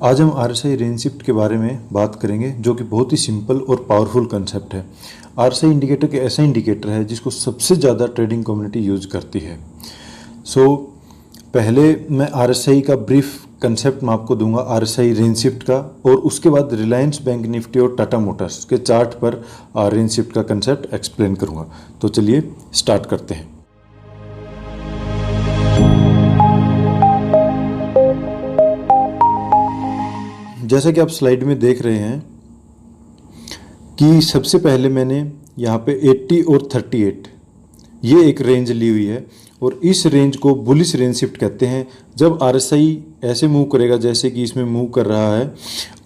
आज हम RSI range shift के बारे में बात करेंगे, जो कि बहुत ही सिंपल और पावरफुल कंसेप्ट है। आरएसआई इंडिकेटर एक ऐसा इंडिकेटर है जिसको सबसे ज़्यादा ट्रेडिंग कम्युनिटी यूज करती है। पहले मैं आरएसआई का ब्रीफ कंसेप्ट मैं आपको दूंगा आरएसआई रेंज शिफ्ट का, और उसके बाद रिलायंस बैंक निफ्टी और टाटा मोटर्स के चार्ट पर रेंज शिफ्ट का कंसेप्ट एक्सप्लेन करूंगा। तो चलिए स्टार्ट करते हैं। जैसा कि आप स्लाइड में देख रहे हैं कि सबसे पहले मैंने यहाँ पे 80 और 38 ये एक रेंज ली हुई है, और इस रेंज को बुलिश रेंज शिफ्ट कहते हैं। जब आरएसआई ऐसे मूव करेगा जैसे कि इसमें मूव कर रहा है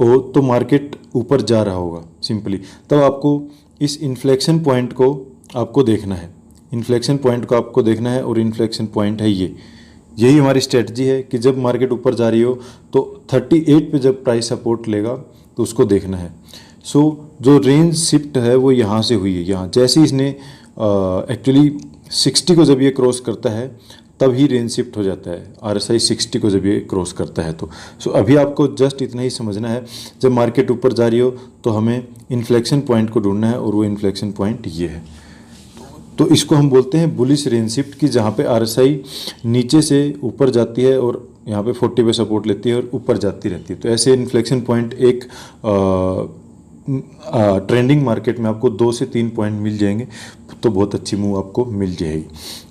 और तो मार्केट ऊपर जा रहा होगा सिंपली, तब आपको इस इन्फ्लेक्शन पॉइंट को आपको देखना है। इन्फ्लेक्शन पॉइंट को आपको देखना है, और इन्फ्लेक्शन पॉइंट है यही हमारी स्ट्रेटजी है कि जब मार्केट ऊपर जा रही हो तो 38 पे जब प्राइस सपोर्ट लेगा तो उसको देखना है। जो रेंज शिफ्ट है वो यहाँ से हुई है। यहाँ जैसे इसने एक्चुअली 60 को जब ये क्रॉस करता है तब ही रेंज शिफ्ट हो जाता है। आरएसआई 60 को जब ये क्रॉस करता है तो अभी आपको जस्ट इतना ही समझना है, जब मार्केट ऊपर जा रही हो तो हमें इन्फ्लेक्शन पॉइंट को ढूंढना है, और वो इन्फ्लेक्शन पॉइंट ये है। तो इसको हम बोलते हैं बुलिश रेंज शिफ्ट की, जहाँ पे आरएसआई नीचे से ऊपर जाती है और यहाँ पे 40 पे सपोर्ट लेती है और ऊपर जाती रहती है। तो ऐसे इन्फ्लेक्शन पॉइंट एक ट्रेंडिंग मार्केट में आपको 2 से 3 पॉइंट मिल जाएंगे तो बहुत अच्छी मूव आपको मिल जाएगी।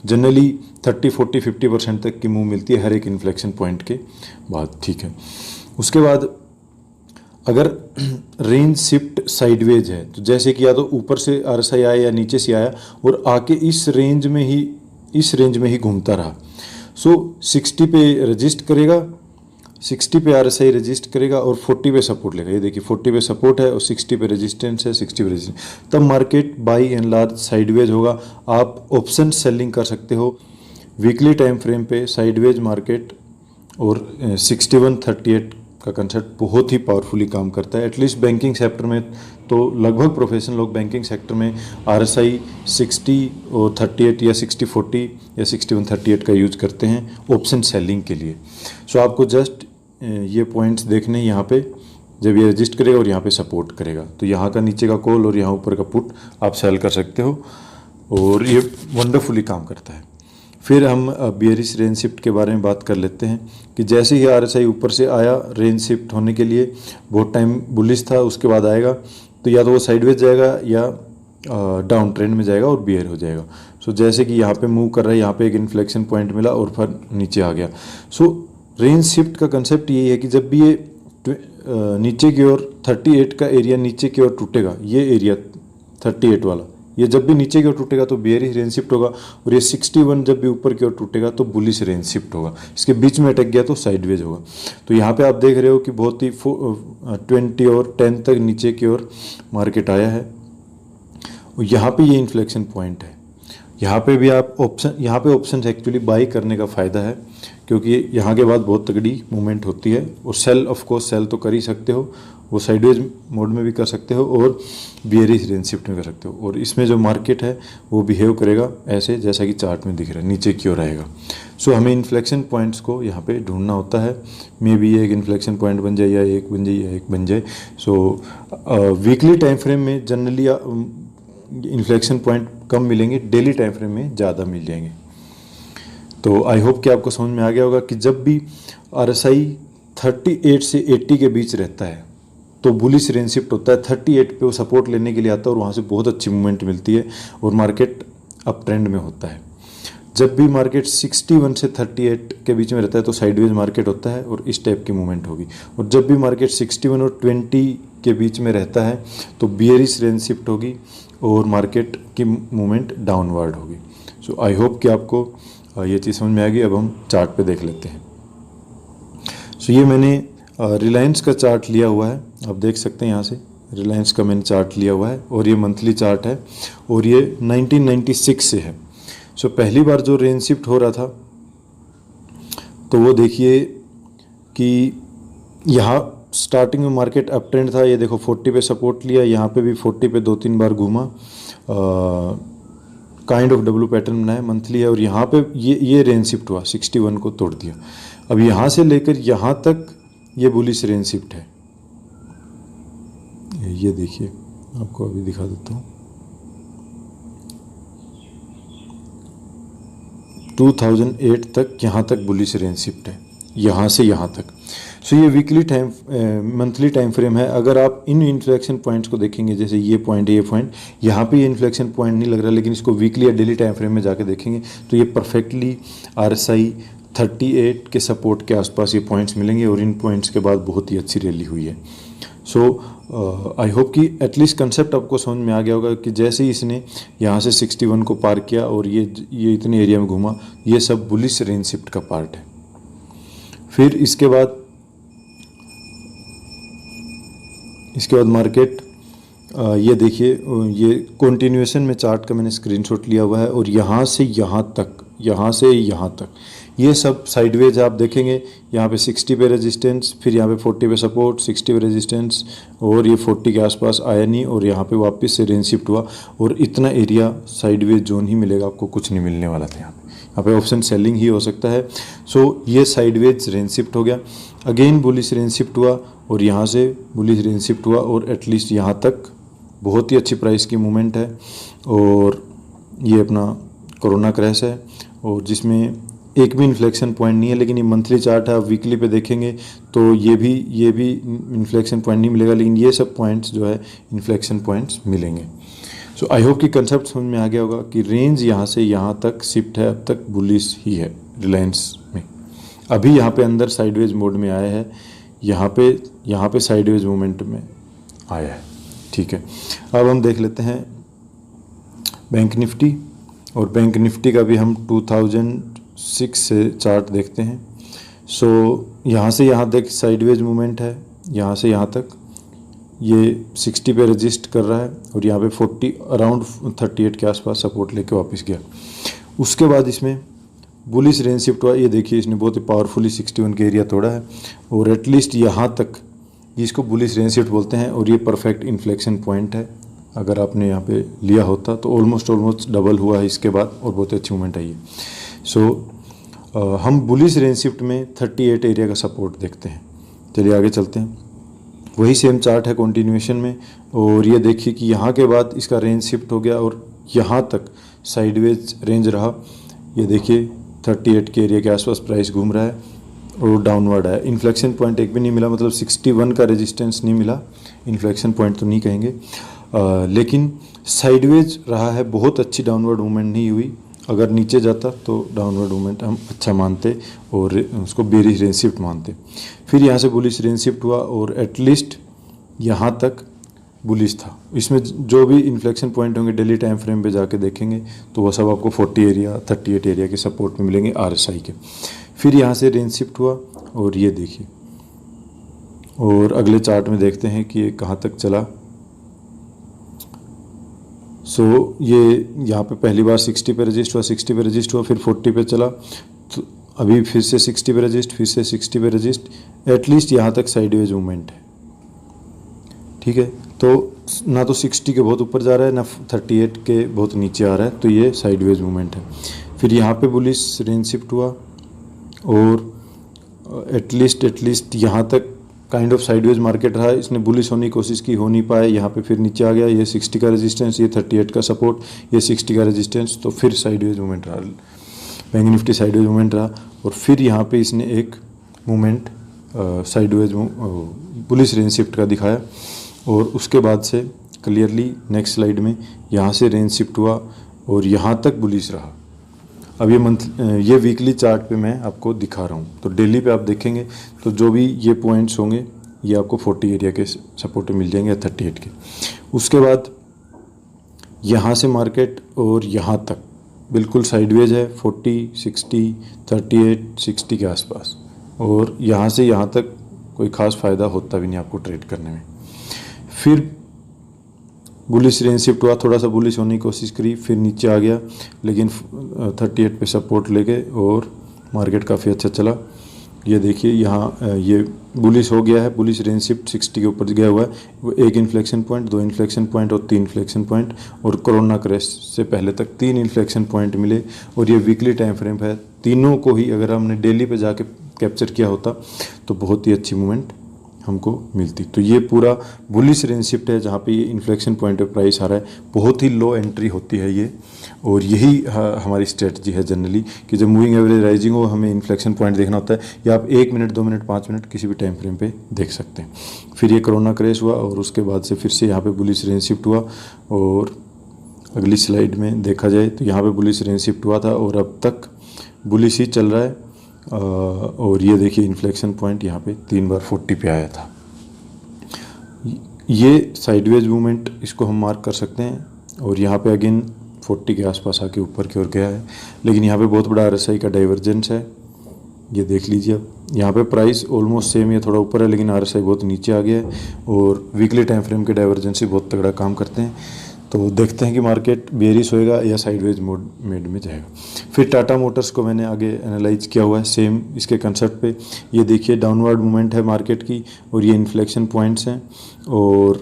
जनरली 30, 40, 50% तक की मूव मिलती है हर एक इन्फ्लेक्शन पॉइंट के बाद। ठीक है, उसके बाद अगर रेंज शिफ्ट साइडवेज है तो जैसे कि या तो ऊपर से आरएसआई आया या नीचे से आया और आके इस रेंज में ही घूमता रहा। 60 पे रजिस्ट करेगा, 60 पे आरएसआई रजिस्ट करेगा और 40 पे सपोर्ट लेगा। ये देखिए 40 पे सपोर्ट है और 60 पे रेजिस्टेंस है, 60 पे रेजिस्टेंस, तब market by and large sideways होगा। आप ऑप्शन सेलिंग कर सकते हो वीकली टाइम फ्रेम पे साइडवेज मार्केट, और 6138 का कंसेप्ट बहुत ही पावरफुली काम करता है। एटलीस्ट बैंकिंग सेक्टर में तो लगभग प्रोफेशनल लोग बैंकिंग सेक्टर में आरएसआई 60 और 38 या 60-40 या 6138 का यूज करते हैं ऑप्शन सेलिंग के लिए। आपको जस्ट ये पॉइंट्स देखने, यहाँ पे जब ये रजिस्ट करेगा और यहाँ पे सपोर्ट करेगा तो यहाँ का नीचे का कॉल और यहाँ ऊपर का पुट आप सेल कर सकते हो, और ये वंडरफुली काम करता है। फिर हम बियरिश रेंज शिफ्ट के बारे में बात कर लेते हैं कि जैसे ही आरएसआई ऊपर से आया रेंज शिफ्ट होने के लिए बहुत टाइम बुलिश था, उसके बाद आएगा तो या तो वो साइडवेज जाएगा या डाउन ट्रेंड में जाएगा और बियर हो जाएगा। जैसे कि यहाँ पे मूव कर रहा है, यहाँ पे एक इन्फ्लेक्शन पॉइंट मिला और फिर नीचे आ गया। रेंज शिफ्ट का कंसेप्ट यही है कि जब भी ये नीचे की ओर 38 का एरिया नीचे की ओर टूटेगा, ये एरिया 38 वाला, ये जब भी नीचे की ओर टूटेगा तो बेयरिश रेंज शिफ्ट होगा, और ये 61 जब भी ऊपर की ओर टूटेगा तो बुलिश रेंज शिफ्ट होगा। इसके बीच में अटक गया तो साइडवेज होगा। तो यहाँ पे आप देख रहे हो कि बहुत ही 20 और 10 तक नीचे की ओर मार्केट आया है, और यहाँ पे ये इन्फ्लेक्शन पॉइंट है। यहाँ पे भी आप ऑप्शन एक्चुअली बाई करने का फ़ायदा है, क्योंकि यहाँ के बाद बहुत तगड़ी मूवमेंट होती है, और सेल ऑफ कोर्स सेल तो कर ही सकते हो, वो साइडवेज मोड में भी कर सकते हो और बियरिश रेंज शिफ्ट में कर सकते हो। और इसमें जो मार्केट है वो बिहेव करेगा ऐसे जैसा कि चार्ट में दिख रहा है, नीचे की ओर आएगा। हमें इन्फ्लेक्शन पॉइंट्स को यहाँ पे ढूंढना होता है। मे बी एक इन्फ्लेक्शन पॉइंट बन जाए या एक बन जाए या एक बन जाए। वीकली टाइम फ्रेम में जनरली इन्फ्लेक्शन पॉइंट कम मिलेंगे, डेली टाइम फ्रेम में ज़्यादा मिल जाएंगे। तो आई होप कि आपको समझ में आ गया होगा कि जब भी आरएसआई 38 से 80 के बीच रहता है तो बुलिश रेंज शिफ्ट होता है। 38 पे वो सपोर्ट लेने के लिए आता है और वहाँ से बहुत अच्छी मूवमेंट मिलती है और मार्केट अप ट्रेंड में होता है। जब भी मार्केट 61 से 38 के बीच में रहता है तो साइडवेज मार्केट होता है और इस टाइप की मूवमेंट होगी। और जब भी मार्केट 61 और 20 के बीच में रहता है तो बियरिश रेंज शिफ्ट होगी और मार्केट की मूवमेंट डाउनवर्ड होगी। आई होप कि आपको ये चीज़ समझ में आ गई। अब हम चार्ट पे देख लेते हैं। ये मैंने रिलायंस का चार्ट लिया हुआ है, आप देख सकते हैं यहाँ से रिलायंस का मैंने चार्ट लिया हुआ है, और ये मंथली चार्ट है और ये 1996 से है। पहली बार जो रेंज शिफ्ट हो रहा था तो वो देखिए कि यहाँ स्टार्टिंग में मार्केट अप ट्रेंड था। ये देखो 40 पे सपोर्ट लिया, यहाँ पे भी 40 पे 2-3 बार घूमा, काइंड ऑफ डब्ल्यू पैटर्न बनाया, मंथली है, और यहाँ पे ये रेंज शिफ्ट हुआ, 61 को तोड़ दिया। अब यहाँ से लेकर यहाँ तक ये बुलिश रेंज शिफ्ट है। ये देखिए, आपको अभी दिखा देता हूँ। 2008 तक यहाँ तक बुलिश रेंज शिफ्ट है, यहाँ से यहाँ तक। सो ये weekly time monthly time frame है। अगर आप इन इन्फ्लेक्शन पॉइंट्स को देखेंगे, जैसे ये पॉइंट यहाँ पे ये इन्फ्लेक्शन पॉइंट नहीं लग रहा, लेकिन इसको वीकली या डेली टाइम फ्रेम में जाके देखेंगे तो ये परफेक्टली RSI 38 के सपोर्ट के आसपास ये पॉइंट्स मिलेंगे, और इन पॉइंट्स के बाद बहुत ही अच्छी रैली हुई है। सो आई होप कि एटलीस्ट कंसेप्ट आपको समझ में आ गया होगा कि जैसे ही इसने यहाँ से 61 को पार किया और ये इतने एरिया में घूमा, ये सब बुलिश रेंज शिफ्ट का पार्ट है। फिर इसके बाद मार्केट, ये देखिए, ये कंटिन्यूएशन में चार्ट का मैंने स्क्रीनशॉट लिया हुआ है, और यहाँ से यहाँ तक ये सब साइडवेज आप देखेंगे। यहाँ पे 60 पे रेजिस्टेंस, फिर यहाँ पे 40 पे सपोर्ट, 60 पे रेजिस्टेंस, और ये 40 के आसपास आया नहीं, और यहाँ पे वापस से रेंज शिफ्ट हुआ, और इतना एरिया साइडवेज जोन ही मिलेगा, आपको कुछ नहीं मिलने वाला था। यहाँ पे ऑप्शन सेलिंग ही हो सकता है। सो ये साइडवेज रेंज शिफ्ट हो गया, अगेन बुलिश रेंज शिफ्ट हुआ, और यहाँ से बुलिश रेंज शिफ्ट हुआ, और एटलीस्ट यहाँ तक बहुत ही अच्छी प्राइस की मूवमेंट है। और ये अपना कोरोना क्रैश है, और जिसमें एक भी इन्फ्लेक्शन पॉइंट नहीं है, लेकिन ये मंथली चार्ट है। आप वीकली पे देखेंगे तो ये भी इन्फ्लेक्शन पॉइंट नहीं मिलेगा, लेकिन ये सब पॉइंट्स जो है इन्फ्लेक्शन पॉइंट्स मिलेंगे। सो आई होप कि कंसेप्ट समझ में आ गया होगा कि रेंज यहाँ से यहाँ तक शिफ्ट है, अब तक बुलिश ही है रिलायंस में। अभी यहाँ पे अंदर साइडवेज मोड में आया है, यहाँ पे साइडवेज मूवमेंट में आया है। ठीक है, अब हम देख लेते हैं बैंक निफ्टी, और बैंक निफ्टी का भी हम 2006 से चार्ट देखते हैं। सो यहाँ से यहाँ तक साइडवेज मूवमेंट है, यहाँ से यहाँ तक ये 60 पे रजिस्ट कर रहा है, और यहाँ पे 40 अराउंड 38 के आसपास सपोर्ट लेके वापस गया। उसके बाद इसमें बुलिश रेंज शिफ्ट हुआ। ये देखिए, इसने बहुत ही पावरफुली 61 के एरिया तोड़ा है, और एटलीस्ट यहाँ तक जिसको बुलिश रेंज शिफ्ट बोलते हैं, और ये परफेक्ट इन्फ्लेक्शन पॉइंट है। अगर आपने यहाँ पे लिया होता तो ऑलमोस्ट डबल हुआ है इसके बाद, और बहुत अच्छी मूवमेंट आई है। सो हम बुलिश रेंज शिफ्ट में 38 एरिया का सपोर्ट देखते हैं। चलिए आगे चलते हैं। वही सेम चार्ट है कंटिन्यूएशन में, और ये देखिए कि यहाँ के बाद इसका रेंज शिफ्ट हो गया, और यहाँ तक साइडवेज रेंज रहा। ये देखिए 38 के एरिया के आसपास प्राइस घूम रहा है, और डाउनवर्ड है। इन्फ्लेक्शन पॉइंट एक भी नहीं मिला, मतलब 61 का रेजिस्टेंस नहीं मिला। इन्फ्लेक्शन पॉइंट तो नहीं कहेंगे, लेकिन साइडवेज रहा है। बहुत अच्छी डाउनवर्ड मूवमेंट नहीं हुई। अगर नीचे जाता तो डाउनवर्ड मूवमेंट हम अच्छा मानते, और उसको बेरिश रेंज शिफ्ट मानते। फिर यहाँ से बुलिश रेंज शिफ्ट हुआ, और एटलीस्ट यहाँ तक बुलिश था। इसमें जो भी इन्फ्लेक्शन पॉइंट होंगे डेली टाइम फ्रेम पे जाके देखेंगे तो वह सब आपको 40 एरिया 38 एरिया के सपोर्ट में मिलेंगे RSI के। फिर यहाँ से रेंज शिफ्ट हुआ, और ये देखिए, और अगले चार्ट में देखते हैं कि ये कहाँ तक चला। सो ये यहाँ पे पहली बार 60 पे रजिस्ट हुआ, 60 पे रजिस्ट हुआ, फिर 40 पे चला, तो अभी फिर से 60 पे रजिस्ट, फिर से 60 पे रजिस्ट। एटलीस्ट यहाँ तक साइडवेज मूवमेंट है। ठीक है, तो ना तो 60 के बहुत ऊपर जा रहा है, ना 38 के बहुत नीचे आ रहा है, तो ये साइडवेज मूवमेंट है। फिर यहाँ पे बुलिश रेंज शिफ्ट हुआ, और एटलीस्ट यहाँ तक काइंड ऑफ साइडवेज मार्केट रहा। इसने बुलिश होने की कोशिश की, हो नहीं पाया। यहाँ पे फिर नीचे आ गया। ये 60 का रेजिस्टेंस, ये 38 का सपोर्ट, ये 60 का रेजिस्टेंस, तो फिर साइडवेज मूवमेंट रहा। बैंक निफ्टी साइडवेज मूवमेंट रहा, और फिर यहाँ पे इसने एक movement sideways bullish range shift का दिखाया, और उसके बाद से क्लियरली नेक्स्ट स्लाइड में यहाँ से रेंज शिफ्ट हुआ, और यहाँ तक बुलिश रहा। अब ये वीकली चार्ट पे मैं आपको दिखा रहा हूँ। तो डेली पे आप देखेंगे तो जो भी ये पॉइंट्स होंगे ये आपको 40 एरिया के सपोर्ट मिल जाएंगे, 38 के। उसके बाद यहाँ से मार्केट और यहाँ तक बिल्कुल साइडवेज है, 40, 60, 38, 60 के आसपास, और यहाँ से यहाँ तक कोई ख़ास फ़ायदा होता भी नहीं आपको ट्रेड करने में। फिर बुलिश रेंज शिफ्ट हुआ, थोड़ा सा बुलिश होने की कोशिश करी, फिर नीचे आ गया, लेकिन 38 पे सपोर्ट लेके और मार्केट काफ़ी अच्छा चला। ये देखिए यहाँ ये बुलिश हो गया है, बुलिश रेंज शिफ्ट 60 के ऊपर गया हुआ है। वो एक इन्फ्लेक्शन पॉइंट, दो इन्फ्लेक्शन पॉइंट और तीन इन्फ्लेक्शन पॉइंट, और कोरोना क्रैश से पहले तक 3 इन्फ्लेक्शन पॉइंट मिले। और ये वीकली टाइम फ्रेम है। तीनों को ही अगर हमने डेली पे जाके कैप्चर किया होता तो बहुत ही अच्छी मूवमेंट हमको मिलती। तो ये पूरा बुलिश रेंज शिफ्ट है जहाँ पे ये इन्फ्लेक्शन पॉइंट पे प्राइस आ रहा है, बहुत ही लो एंट्री होती है ये, और यही हमारी स्ट्रेटजी है जनरली कि जब मूविंग एवरेज राइजिंग हो हमें इन्फ्लेक्शन पॉइंट देखना होता है, या आप 1 मिनट 2 मिनट 5 मिनट किसी भी टाइम फ्रेम पे देख सकते हैं। फिर ये कोरोना क्रैश हुआ और उसके बाद से फिर से यहाँ पे बुलिश रेंज शिफ्ट हुआ, और अगली स्लाइड में देखा जाए तो यहाँ पे बुलिश रेंज शिफ्ट हुआ था और अब तक बुलिश ही चल रहा है। और ये देखिए इन्फ्लेक्शन पॉइंट यहाँ पे 3 बार 40 पे आया था। ये साइडवेज मूवमेंट इसको हम मार्क कर सकते हैं, और यहाँ पे अगेन 40 के आसपास आके ऊपर की ओर गया है, लेकिन यहाँ पे बहुत बड़ा RSI का डाइवर्जेंस है, ये देख लीजिए। अब यहाँ पे प्राइस ऑलमोस्ट सेम या थोड़ा ऊपर है, लेकिन RSI बहुत नीचे आ गया है, और वीकली टाइम फ्रेम के डाइवर्जेंस बहुत तगड़ा काम करते हैं। तो देखते हैं कि मार्केट बेयरिश होएगा या साइडवेज मोड में जाएगा। फिर टाटा मोटर्स को मैंने आगे एनालाइज किया हुआ है सेम इसके कंसेप्ट पे। ये देखिए डाउनवर्ड मूवमेंट है मार्केट की, और ये इन्फ्लेक्शन पॉइंट्स हैं, और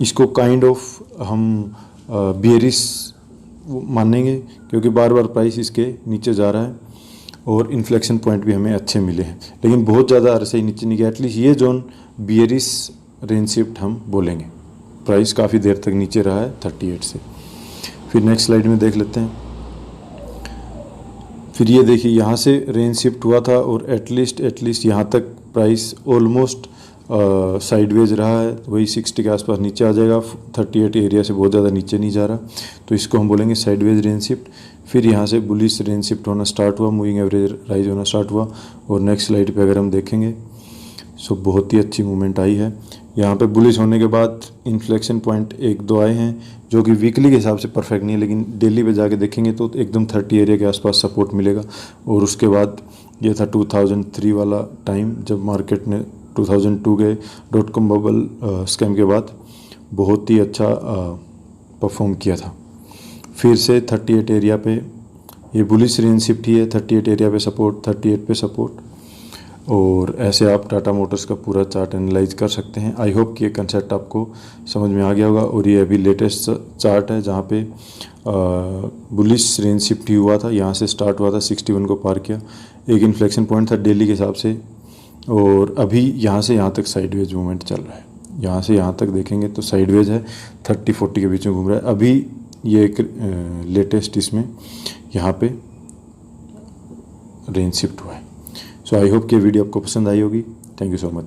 इसको काइंड ऑफ हम बेयरिश मानेंगे क्योंकि बार बार प्राइस इसके नीचे जा रहा है, और इन्फ्लेक्शन पॉइंट भी हमें अच्छे मिले हैं, लेकिन बहुत ज़्यादा RSI नीचे नहीं गया। एटलीस्ट ये जोन बेयरिश रेंज शिफ्ट हम बोलेंगे। प्राइस काफ़ी देर तक नीचे रहा है 38 से। फिर नेक्स्ट स्लाइड में देख लेते हैं। फिर ये देखिए यहाँ से रेंज शिफ्ट हुआ था, और एटलीस्ट यहाँ तक प्राइस ऑलमोस्ट साइडवेज रहा है, वही 60 के आसपास नीचे आ जाएगा। 38 एरिया से बहुत ज़्यादा नीचे नहीं जा रहा, तो इसको हम बोलेंगे साइडवेज रेंज शिफ्ट। फिर यहाँ से बुलिश रेंज शिफ्ट होना स्टार्ट हुआ, मूविंग एवरेज राइज होना स्टार्ट हुआ, और नेक्स्ट स्लाइड पे अगर हम देखेंगे सो बहुत ही अच्छी मूवमेंट आई है। यहाँ पे बुलिश होने के बाद इन्फ्लेक्शन पॉइंट 1-2 आए हैं, जो कि वीकली के हिसाब से परफेक्ट नहीं है, लेकिन डेली पे जाके देखेंगे तो एकदम 30 एरिया के आसपास सपोर्ट मिलेगा। और उसके बाद ये था 2003 वाला टाइम, जब मार्केट ने 2002 के .com बबल स्कैम के बाद बहुत ही अच्छा परफॉर्म किया था। फिर से 38 एरिया पे ये बुलिश रेंज शिफ्ट ही है, 38 एरिया पे सपोर्ट, 38 पे सपोर्ट, और ऐसे आप टाटा मोटर्स का पूरा चार्ट एनालाइज कर सकते हैं। आई होप कि ये कंसेप्ट आपको समझ में आ गया होगा। और ये अभी लेटेस्ट चार्ट है जहाँ पे बुलिश रेंज शिफ्ट ही हुआ था, यहाँ से स्टार्ट हुआ था, 61 को पार किया, एक इन्फ्लेक्शन पॉइंट था डेली के हिसाब से, और अभी यहाँ से यहाँ तक साइडवेज मूवमेंट चल रहा है। यहाँ से यहाँ तक देखेंगे तो साइडवेज है, 30-40 के बीच में घूम रहा है। अभी ये एक लेटेस्ट इसमें यहाँ पे रेंज शिफ्ट हुआ है। सो आई होप कि वीडियो आपको पसंद आई होगी। Thank you so much.